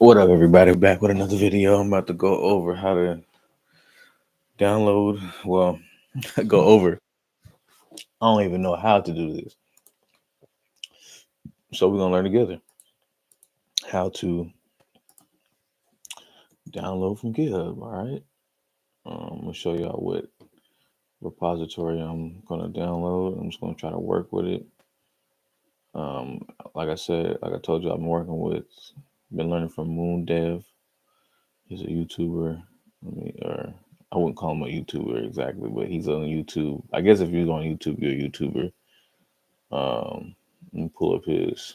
What up, everybody? Back with another video. I'm about to go over how to download. Well, go over. I don't even know how to do this. So we're gonna learn together how to download from GitHub. All right. I'm gonna show y'all what repository I'm gonna download. I'm just gonna try to work with it. Um, like I said, like I told you, I'm working with. Been learning from Moon Dev. He's a YouTuber. Or I wouldn't call him a YouTuber exactly, but he's on YouTube. I guess if you're on YouTube, you're a YouTuber. Let me pull up his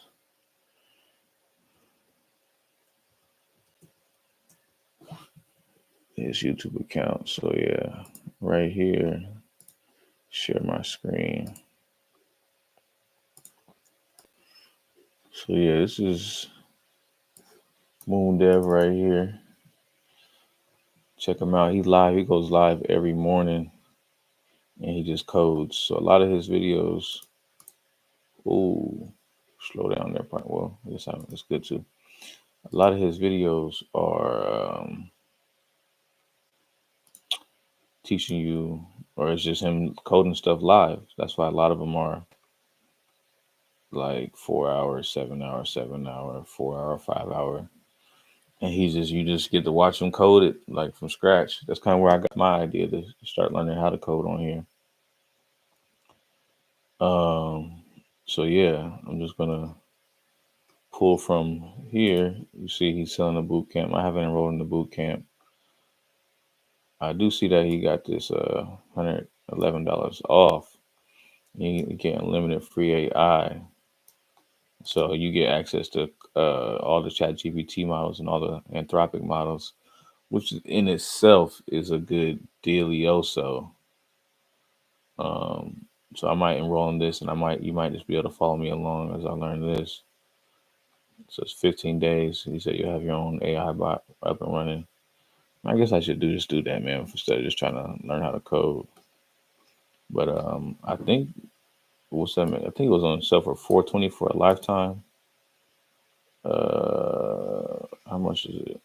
YouTube account. So yeah, right here, share my screen. So yeah, this is Moon Dev right here. Check him out. He's live. He goes live every morning, and he just codes. So a lot of his videos. Ooh, slow down there. Well, it's good too. A lot of his videos are teaching you, or it's just him coding stuff live. That's why a lot of them are like 4 hours, 7 hour, 7 hour, 4 hour, 5 hour. And you just get to watch him code it like from scratch. That's kind of where I got my idea to start learning how to code on here. Um, so yeah, I'm just gonna pull from here. You see, he's selling a boot camp. I haven't enrolled in the boot camp. I do see that he got this $111 off. You get unlimited free AI, so you get access to all the Chat GPT models and all the Anthropic models, which in itself is a good dealioso. Um, so I might enroll in this, and you might just be able to follow me along as I learn this. So it's 15 days. You said you have your own AI bot up and running. I guess I should just do that, man, instead of just trying to learn how to code. But I think what's that? I think it was on sale for $420 for a lifetime. How much is it?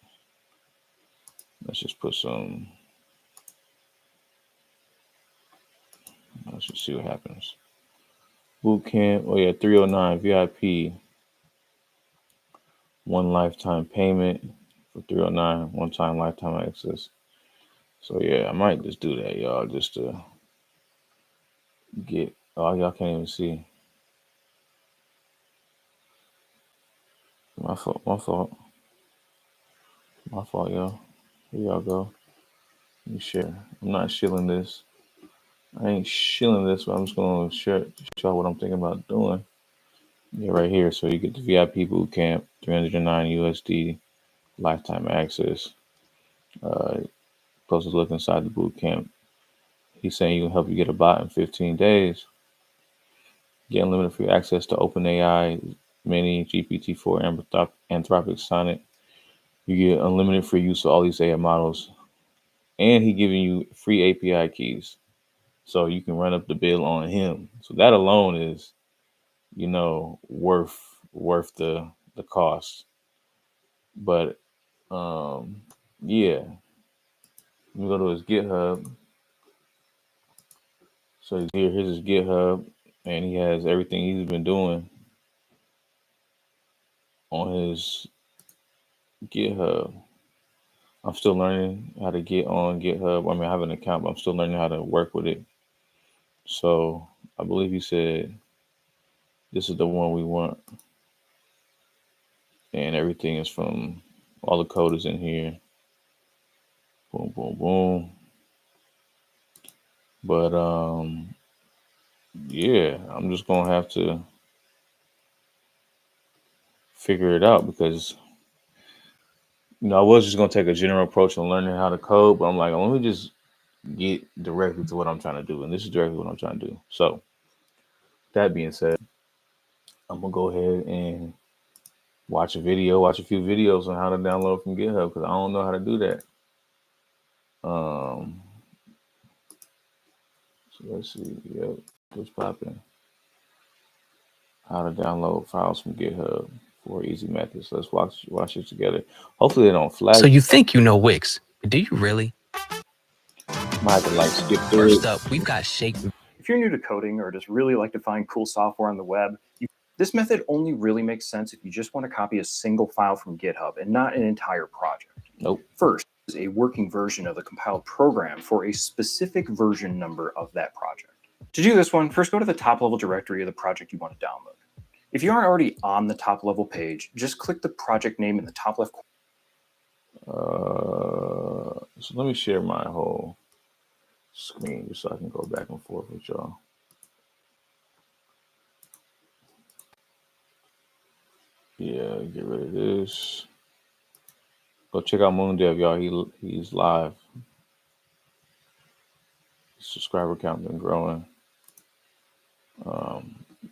Let's just put some. Let's just see what happens. Boot camp. Oh yeah, 309 VIP. One lifetime payment for 309. One time lifetime access. So yeah, I might just do that, y'all, just to get. Oh, y'all can't even see. My fault. My fault. My fault, y'all. Here y'all go. Let me share. I'm not shilling this. I ain't shilling this, but I'm just gonna show what I'm thinking about doing. Yeah, right here. So you get the VIP boot camp, 309 USD, lifetime access. Supposed to look inside the boot camp. He's saying he can help you get a bot in 15 days. Get unlimited free access to OpenAI, Mini, GPT-4, Anthropic, Sonnet. You get unlimited free use of all these AI models, and he giving you free API keys, so you can run up the bill on him. So that alone is, worth the cost. But yeah, you go to his GitHub. So here's his GitHub, and he has everything he's been doing on his GitHub. I'm still learning how to get on GitHub. I mean, I have an account, but I'm still learning how to work with it. So I believe he said this is the one we want, and everything is from all the code is in here. Boom, boom, boom. But yeah, I'm just gonna have to figure it out because I was just gonna take a general approach on learning how to code, but I'm like, let me just get directly to what I'm trying to do, and this is directly what I'm trying to do. So that being said, I'm gonna go ahead and watch a few videos on how to download from GitHub because I don't know how to do that. Um, so let's see. Yep, what's popping? How to download files from GitHub for easy methods. Let's watch it together. Hopefully they don't flag. So you think you know Wix, but do you really? Might have to like skip through First it. up, we've got Shake. If you're new to coding or just really like to find cool software on the web, this method only really makes sense if you just want to copy a single file from GitHub and not an entire project. Nope. First is a working version of the compiled program for a specific version number of that project. To do this one, first go to the top level directory of the project you want to download. If you aren't already on the top level page, just click the project name in the top left corner. So let me share my whole screen just so I can go back and forth with y'all. Yeah, get rid of this. Go check out Moondev, y'all. He's live. His subscriber count been growing.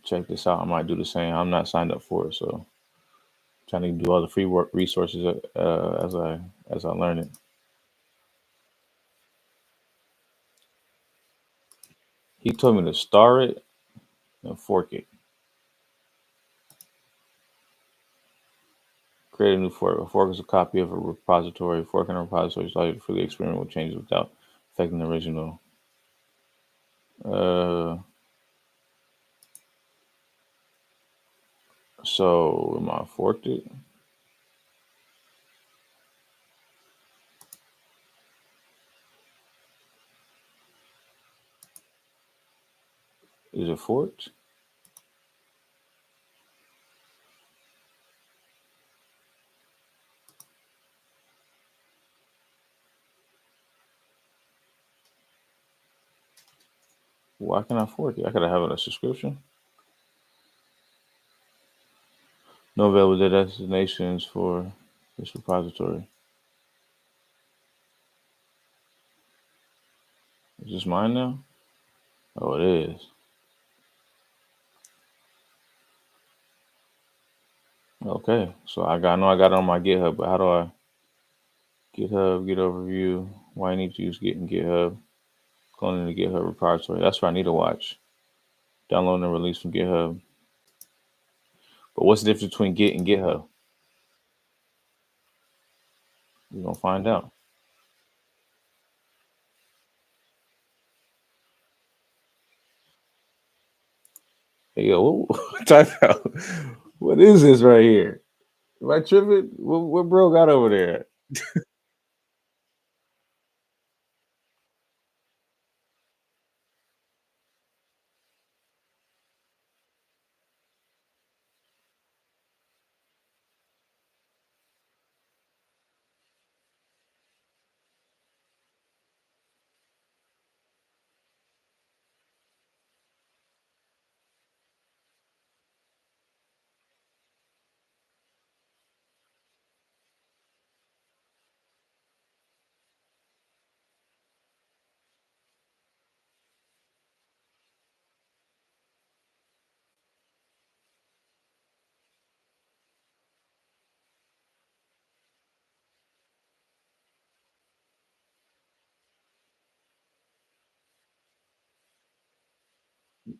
Check this out. I might do the same. I'm not signed up for it, so I'm trying to do all the free work resources as I learn it. He told me to star it and fork it. Create a new fork. A fork is a copy of a repository. Forking a repository allows you to freely experiment with changes without affecting the original. So am I forked it? Is it forked? Why can I fork it? I gotta have a subscription. No available destinations for this repository. Is this mine now? Oh, it is. Okay, so I know I got it on my GitHub, but how do I GitHub, Git overview? Why I need to use Git and GitHub? Cloning the GitHub repository. That's what I need to watch. Download and release from GitHub. But what's the difference between Git and GitHub? We're gonna find out. Hey yo, type out. What is this right here? Am I tripping? What bro got over there?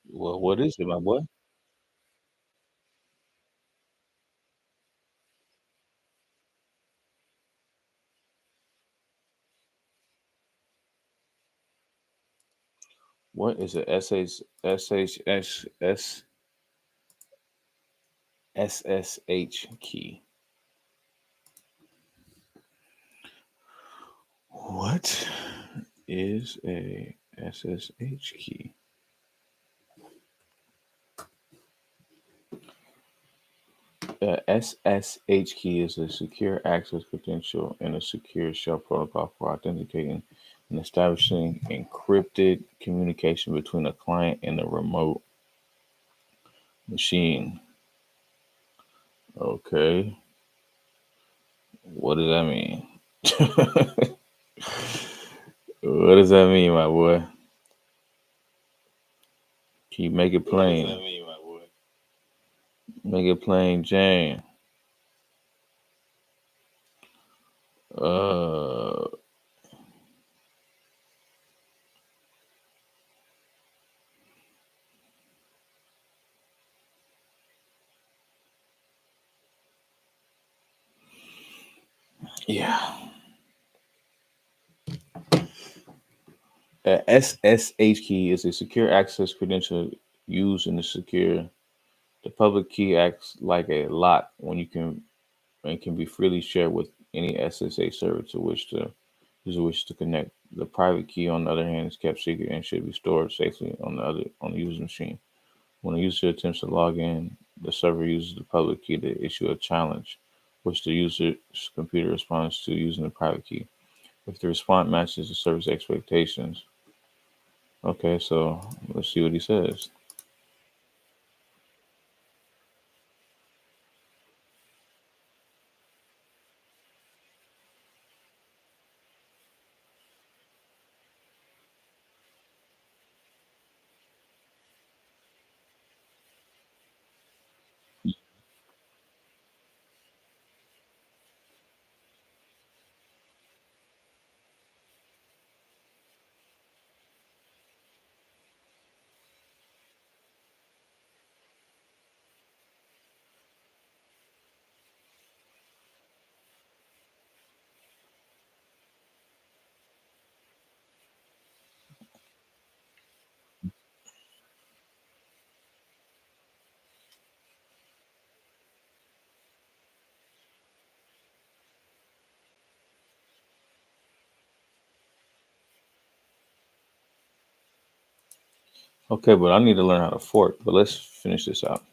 Well, what is it, my boy? What is it? SSH key. What is a SSH key? SSH key is a secure access credential in a secure shell protocol for authenticating and establishing encrypted communication between a client and a remote machine. Okay. What does that mean? What does that mean, my boy? Can you make it plain? Make it plain, Jane. Uh, Yeah. A SSH key is a secure access credential used in the public key acts like a lock when you can and can be freely shared with any SSH server to which the user wishes to connect. The private key, on the other hand, is kept secret and should be stored safely on the user machine. When a user attempts to log in, the server uses the public key to issue a challenge, which the user's computer responds to using the private key. If the response matches the server's expectations, okay, so let's see what he says. Okay, but I need to learn how to fork. But let's finish this out.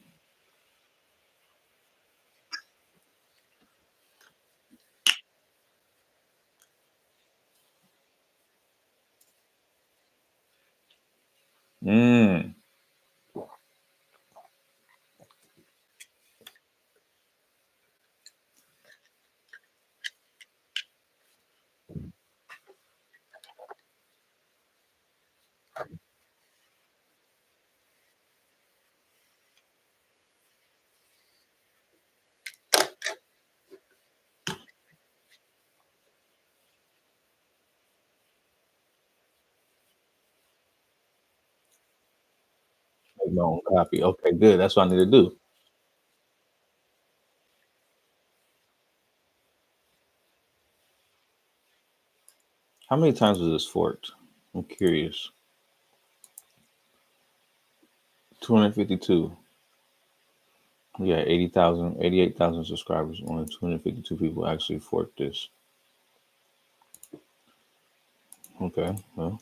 Mm. Make my own copy. Okay, good. That's what I need to do. How many times was this forked? I'm curious. 252. We got 80,000, 88,000 subscribers. Only 252 people actually forked this. Okay, well,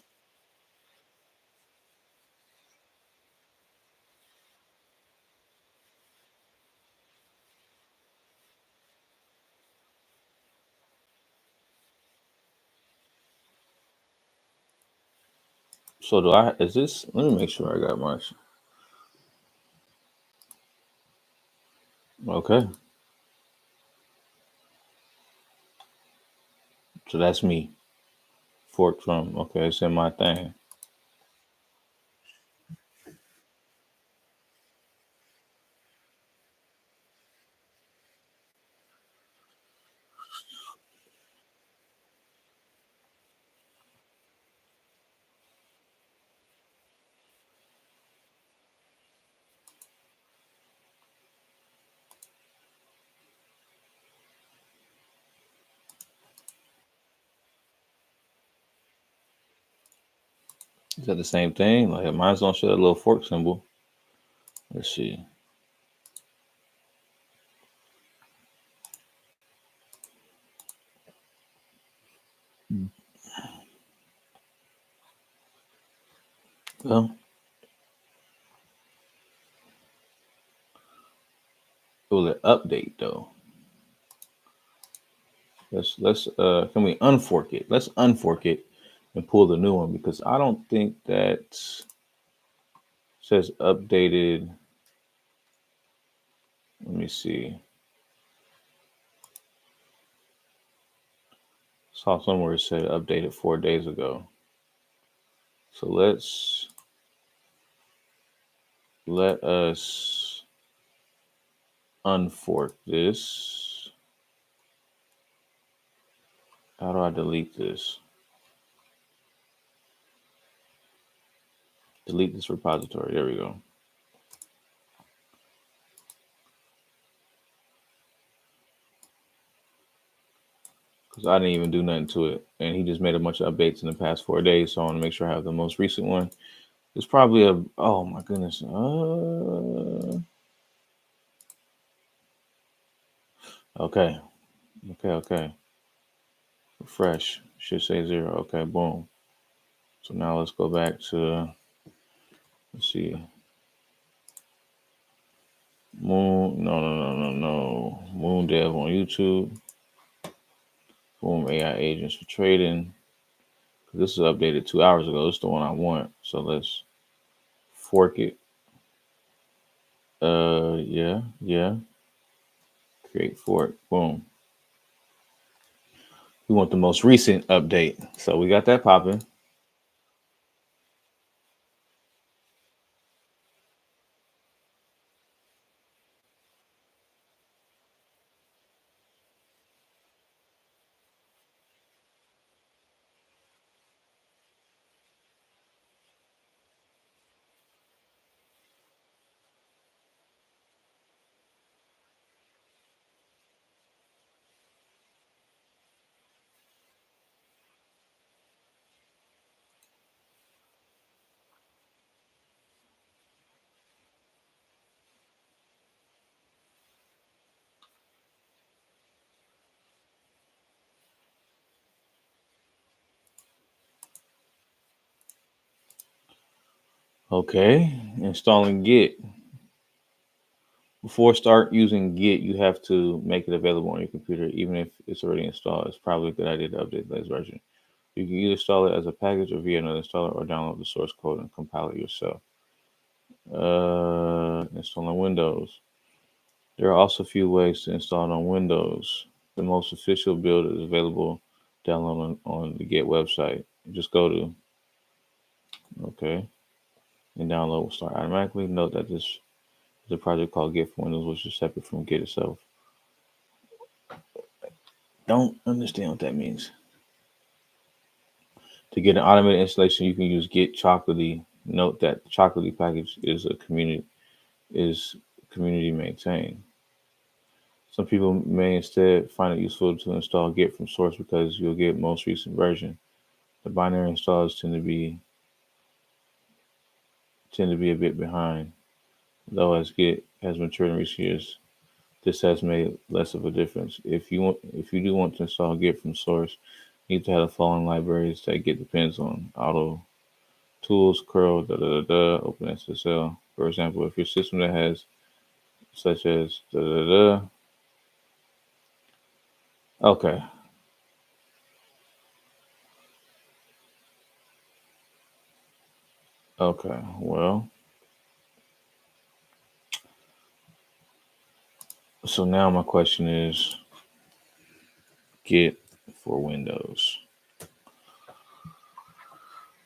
so do I, is this, let me make sure I got my, okay, so that's me, forked from, okay, it's in my thing. Is that the same thing? Like mine's don't show a little fork symbol. Let's see. Well, will it update though? Can we unfork it? Let's unfork it and pull the new one because I don't think that says updated. Let me see. Saw somewhere it said updated 4 days ago. So let us unfork this. How do I delete this? Delete this repository. There we go. because I didn't even do nothing to it, and he just made a bunch of updates in the past 4 days. So I want to make sure I have the most recent one. It's probably a, oh my goodness. Okay. Okay. Refresh. Should say 0. Okay, boom. So now let's go back to, let's see. No. Moon Dev on YouTube. Boom, AI agents for trading. This is updated 2 hours ago. This is the one I want. So let's fork it. Yeah. Create fork. Boom. We want the most recent update. So we got that popping. Okay, installing Git. Before start using Git, you have to make it available on your computer, even if it's already installed. It's probably a good idea to update the latest version. You can either install it as a package or via another installer, or download the source code and compile it yourself. Installing Windows. There are also a few ways to install it on Windows. The most official build is available download on the Git website. Just go to, okay, and download will start automatically. Note that this is a project called Git for Windows, which is separate from Git itself. Don't understand what that means. To get an automated installation, you can use Git Chocolatey. Note that the Chocolatey package is community maintained. Some people may instead find it useful to install Git from source because you'll get most recent version. The binary installs tend to be a bit behind, though as Git has matured in recent years, this has made less of a difference. If you do want to install Git from source, you need to have the following libraries that Git depends on: Auto Tools, curl, OpenSSL. For example, if your system that has such as okay. Okay, well, so now my question is Git for Windows.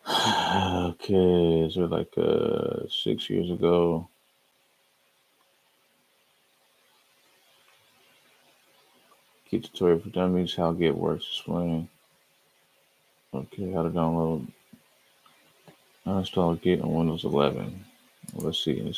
Okay, is it like 6 years ago? Git tutorial for dummies, how Git works, explain. Okay, how to download. I installed Git on Windows 11. Let's see.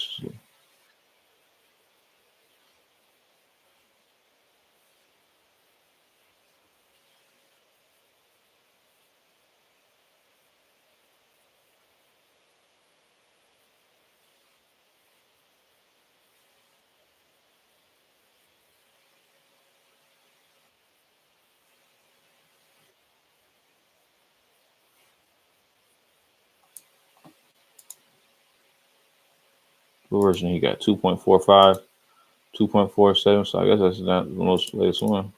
What version he got? 2.45, 2.47. So I guess that's not the most latest one.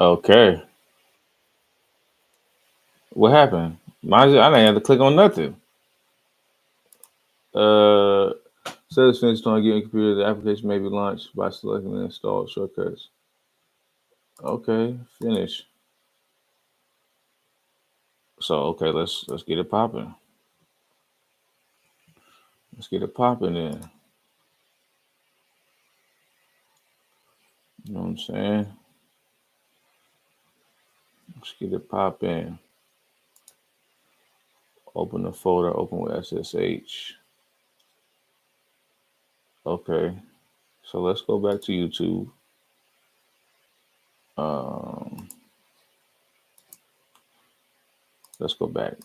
Okay. What happened? Mind you, I didn't have to click on nothing. Says finished on a given computer. The application may be launched by selecting the installed shortcuts. Okay, finish. So okay, let's get it popping. Let's get it popping then. You know what I'm saying? Let's get it popping. Open the folder, open with SSH. Okay. So let's go back to YouTube. Let's go back.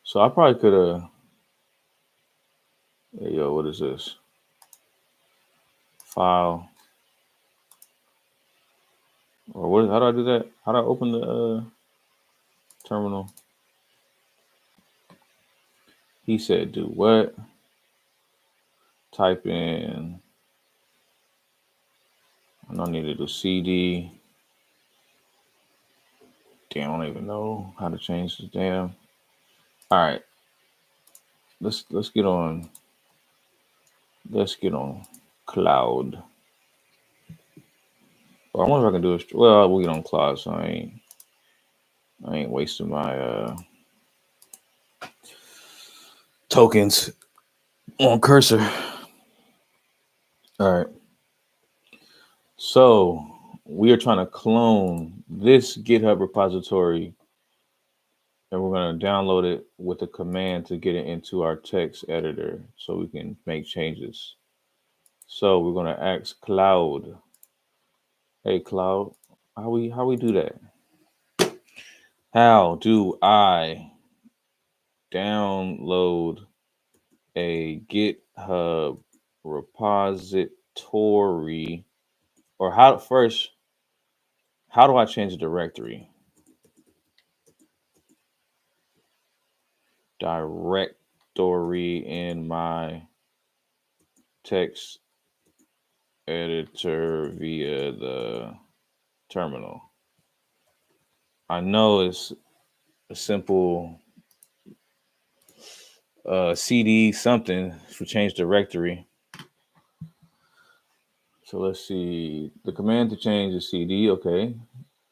So I probably could have. Hey, yo, what is this? File. Or what? How do I do that? How do I open the terminal? He said, "Do what?" Type in. I don't need to do CD. Damn, I don't even know how to change the damn. All right, let's get on. Let's get on cloud. Or I wonder if I can do it. Well, we'll get on cloud, so I ain't wasting my tokens on cursor. All right. So we are trying to clone this GitHub repository, and we're going to download it with a command to get it into our text editor so we can make changes. So we're going to ask Cloud, hey Cloud, how we do that? How do I download a GitHub repository? Or how do I change a directory? Directory in my text editor via the terminal. I know it's a simple CD something for change directory. So let's see. The command to change is CD. Okay.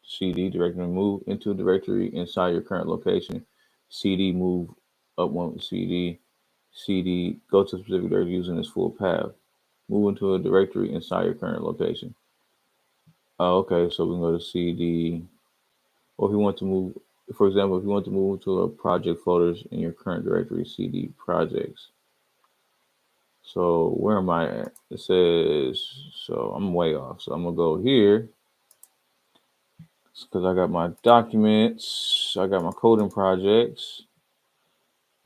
CD directory move into a directory inside your current location. CD move up one CD. CD go to a specific directory using its full path. Move into a directory inside your current location. Oh, okay. So we can go to CD. Or if you want to move, for example, if you want to move to a project folders in your current directory, CD projects. So where am I at? It says, so I'm way off. So I'm gonna go here because I got my documents, I got my coding projects,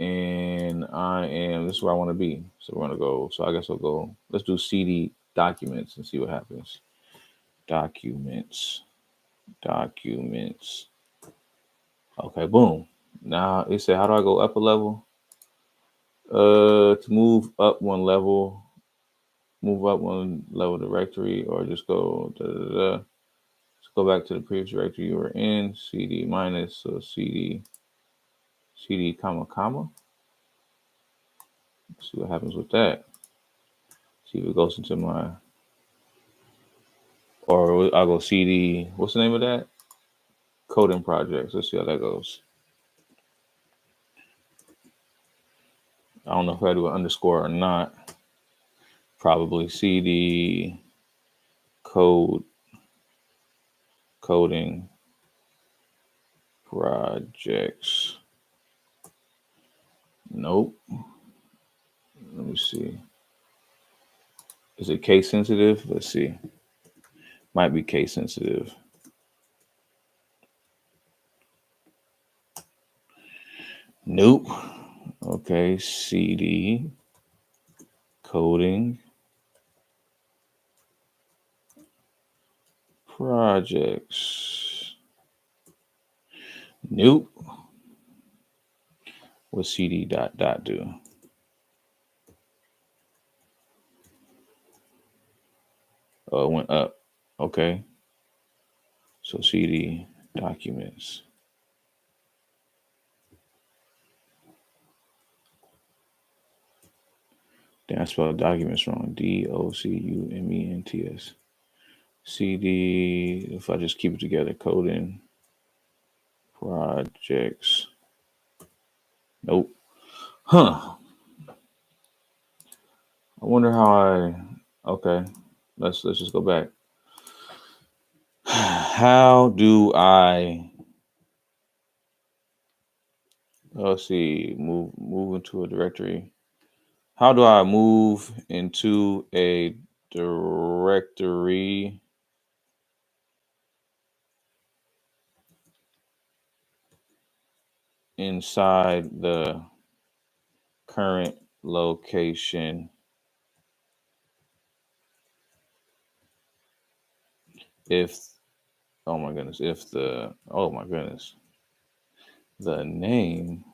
and this is where I want to be. So we're gonna go, so I guess I'll go, let's do CD documents and see what happens. Documents. Okay, boom. Now it said, how do I go up a level? To move up one level directory, or just go Let's go back to the previous directory you were in, CD minus, so CD comma. Let's see what happens with that. See if it goes into my, or I'll go CD, what's the name of that? Coding projects. Let's see how that goes. I don't know if I do an underscore or not. Probably CD coding projects. Nope. Let me see. Is it case sensitive? Let's see. Might be case sensitive. Nope. Okay, CD coding projects. Nope. What CD dot dot do? Oh, it went up. Okay. So CD documents. Damn, I spelled documents wrong. documents. CD. If I just keep it together, coding projects. Nope. Huh. I wonder how I. Okay. Let's just go back. How do I? Let's see. Move into a directory. How do I move into a directory inside the current location if oh my goodness, the name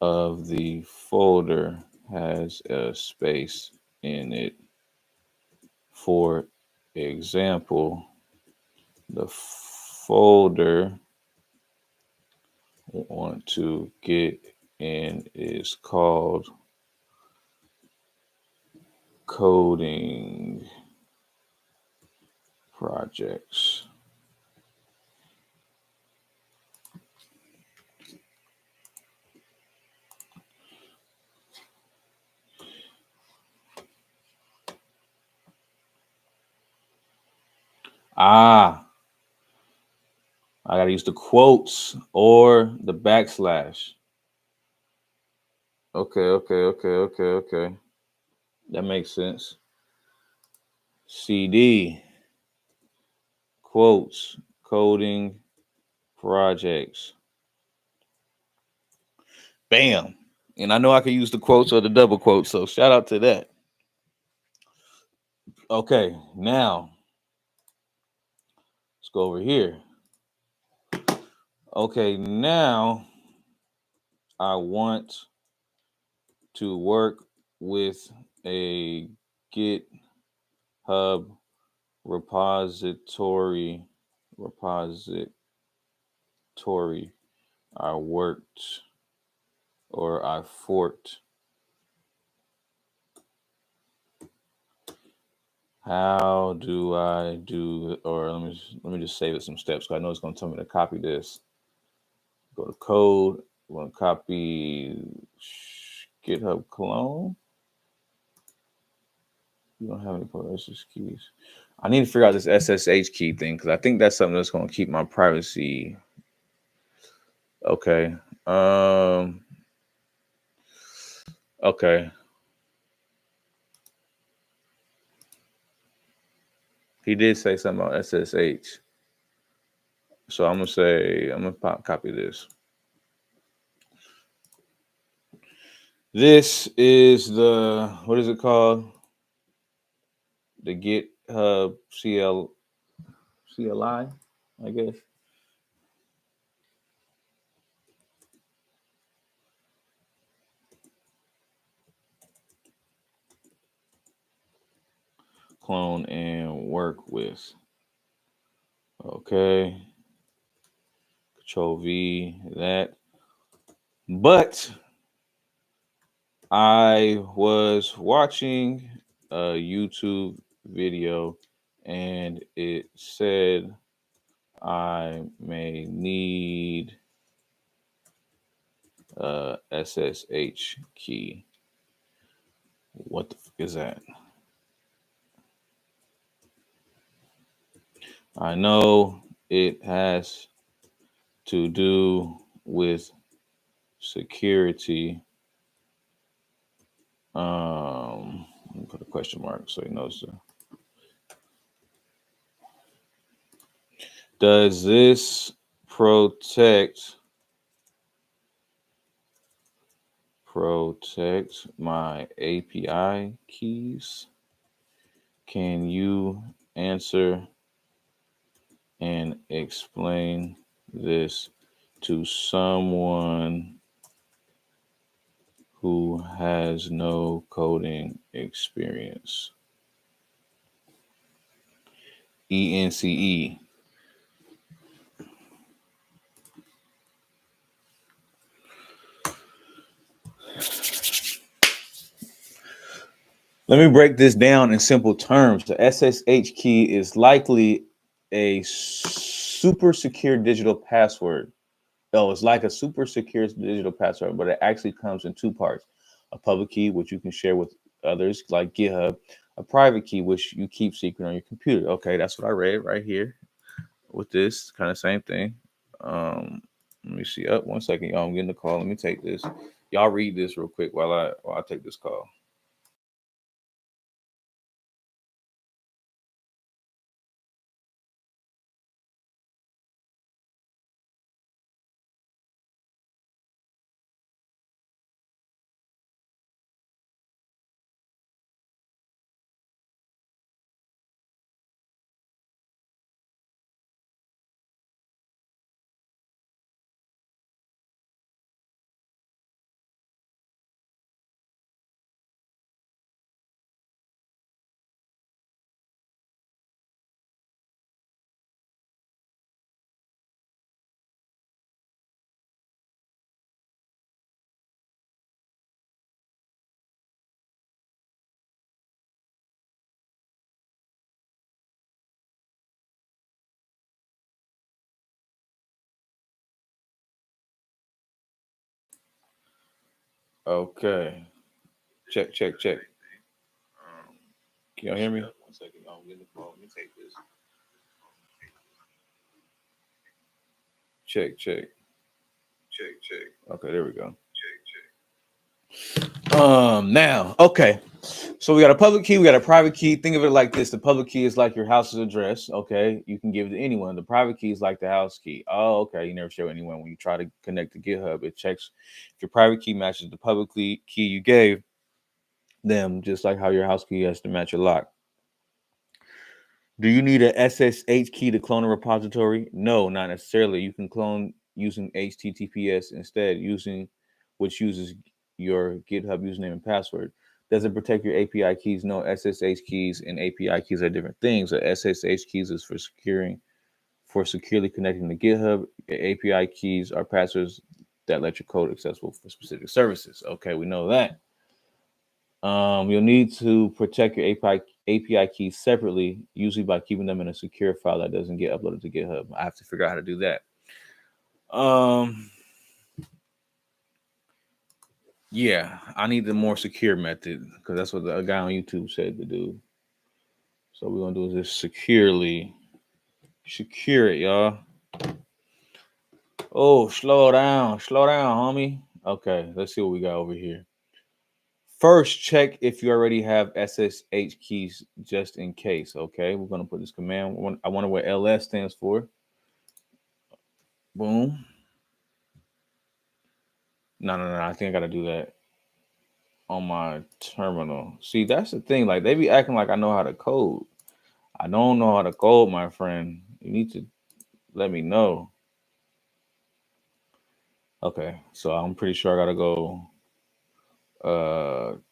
of the folder has a space in it? For example, the folder I want to get in is called coding projects. I gotta use the quotes or the backslash. Okay. That makes sense. CD, quotes, coding, projects. Bam. And I know I can use the quotes or the double quotes, so shout out to that. Okay, now let's go over here. Okay, now I want to work with a GitHub repository. I worked or I forked. How do I do? Or let me just save it some steps. So I know it's going to tell me to copy this. Go to code. I'm going to copy GitHub clone. You don't have any SSH keys. I need to figure out this SSH key thing because I think that's something that's going to keep my privacy. Okay. Okay. He did say something about SSH. So I'm gonna copy this. This is what is it called? The GitHub CLI, I guess. Clone and work with. Okay. Control V that. But I was watching a YouTube video and it said I may need a SSH key. What the fuck is that? I know it has to do with security. Let me put a question mark so he knows. Does this protect my API keys? Can you answer and explain this to someone who has no coding experience. ENCE. Let me break this down in simple terms. The SSH key is likely a super secure digital password. Oh, it's like a super secure digital password, but it actually comes in two parts. A public key, which you can share with others, like GitHub. A private key, which you keep secret on your computer. Okay, that's what I read right here with this kind of same thing. Let me see. Up 1 second, y'all. I'm getting the call. Let me take this. Y'all read this real quick while I take this call. Okay. Check. Can y'all hear me? 1 second, y'all. I'm getting the call. Let me take this. Check. Okay, there we go. Now, okay. So we got a public key, we got a private key. Think of it like this: the public key is like your house's address. Okay, you can give it to anyone. The private key is like the house key. Oh, okay. You never show anyone when you try to connect to GitHub. It checks if your private key matches the public key you gave them, just like how your house key has to match your lock. Do you need a SSH key to clone a repository? No, not necessarily. You can clone using HTTPS instead, which uses your GitHub username and password. Does it protect your API keys? No, SSH keys and API keys are different things. The SSH keys is for securely connecting to GitHub. API keys are passwords that let your code accessible for specific services. Okay, we know that. You'll need to protect your API keys separately, usually by keeping them in a secure file that doesn't get uploaded to GitHub. I have to figure out how to do that. Yeah, I need the more secure method because that's what the guy on YouTube said to do. So we're gonna do is just secure it, y'all. Oh, slow down, homie. Okay, let's see what we got over here. First, check if you already have SSH keys just in case. Okay, we're going to put this command. I wonder what LS stands for. Boom. No. I think I got to do that on my terminal. See, that's the thing. Like, they be acting like I know how to code. I don't know how to code, my friend. You need to let me know. Okay, so I'm pretty sure I got to go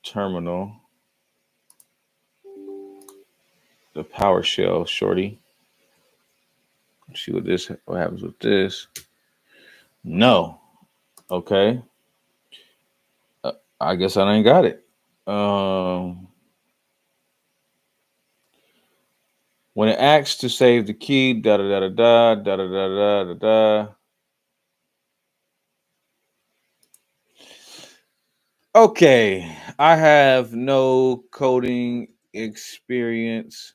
terminal. The PowerShell, shorty. Let's see what happens with this. No. Okay. I guess I ain't got it. When it asks to save the key, da da da da da da da da da da. Okay, I have no coding experience,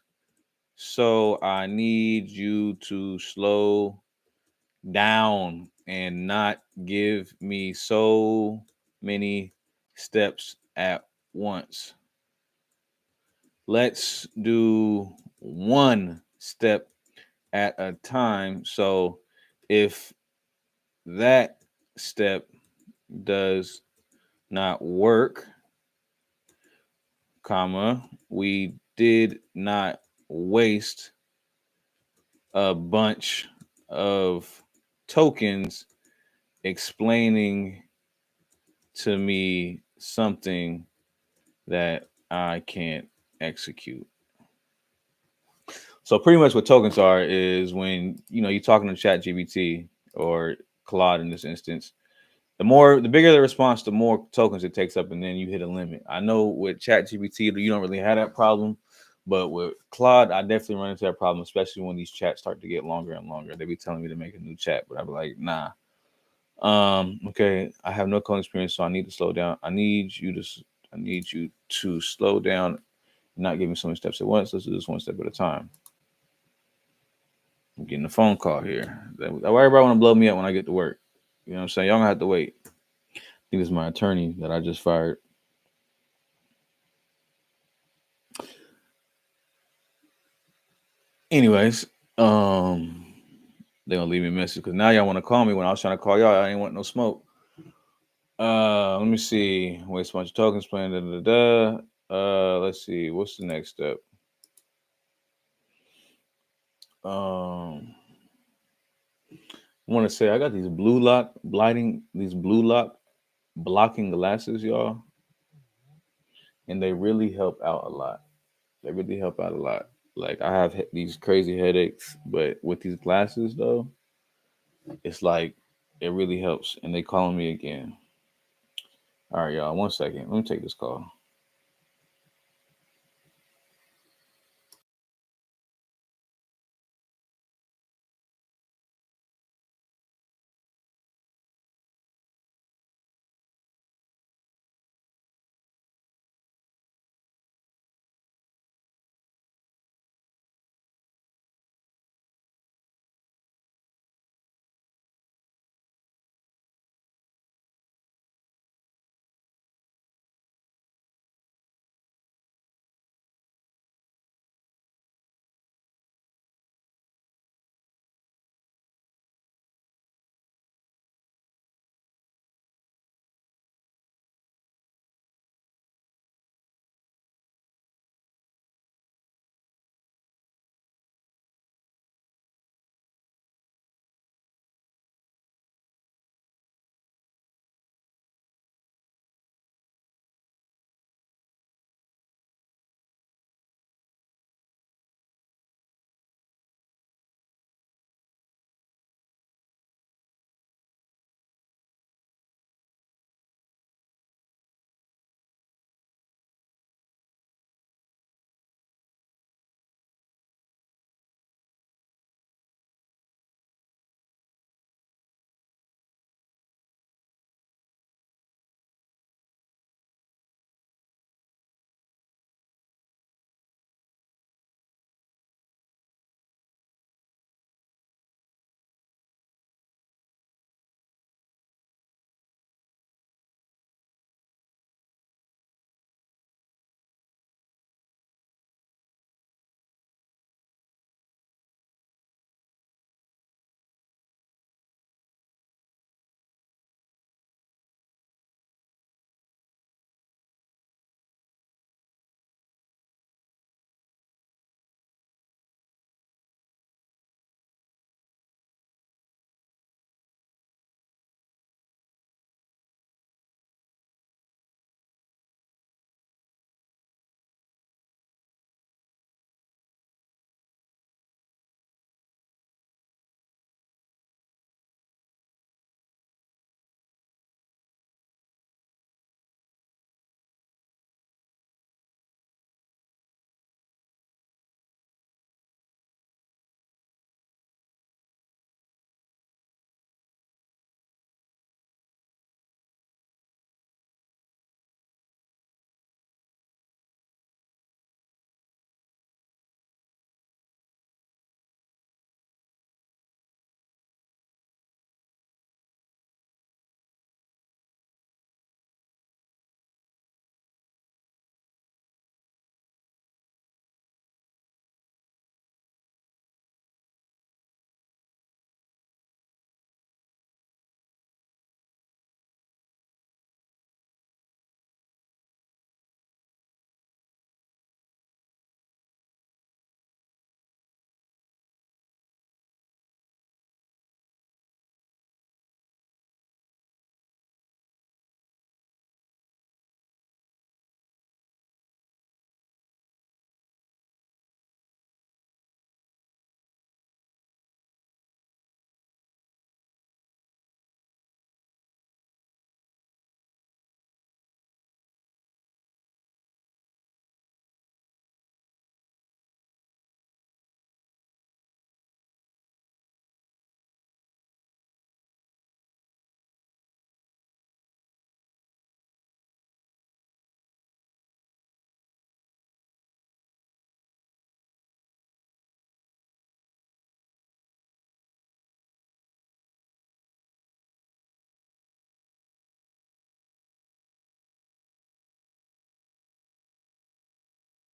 so I need you to slow down and not give me so many steps at once. Let's do one step at a time. So if that step does not work, comma, we did not waste a bunch of tokens explaining to me something that I can't execute. So pretty much what tokens are is when you're talking to ChatGPT or Claude in this instance, the bigger the response, the more tokens it takes up, and then you hit a limit. I know with ChatGPT you don't really have that problem, but with Claude I definitely run into that problem, especially when these chats start to get longer and longer. They be telling me to make a new chat, but I be like, nah. Okay, I have no coding experience, so I need to slow down. I need you to slow down, not give me so many steps at once. Let's do this one step at a time. I'm getting a phone call here. Everybody want to blow me up when I get to work. You know what I'm saying? Y'all gonna have to wait. I think this is my attorney that I just fired. Anyways, they're gonna leave me a message because now y'all want to call me when I was trying to call y'all. I ain't want no smoke. Let me see. Waste a bunch of tokens playing. Let's see. What's the next step? I want to say I got these blue lock blocking glasses, y'all, and they really help out a lot. Like I have these crazy headaches, but with these glasses though, it's like it really helps. And they calling me again. All right, y'all. 1 second. Let me take this call.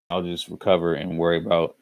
I'll just recover and worry about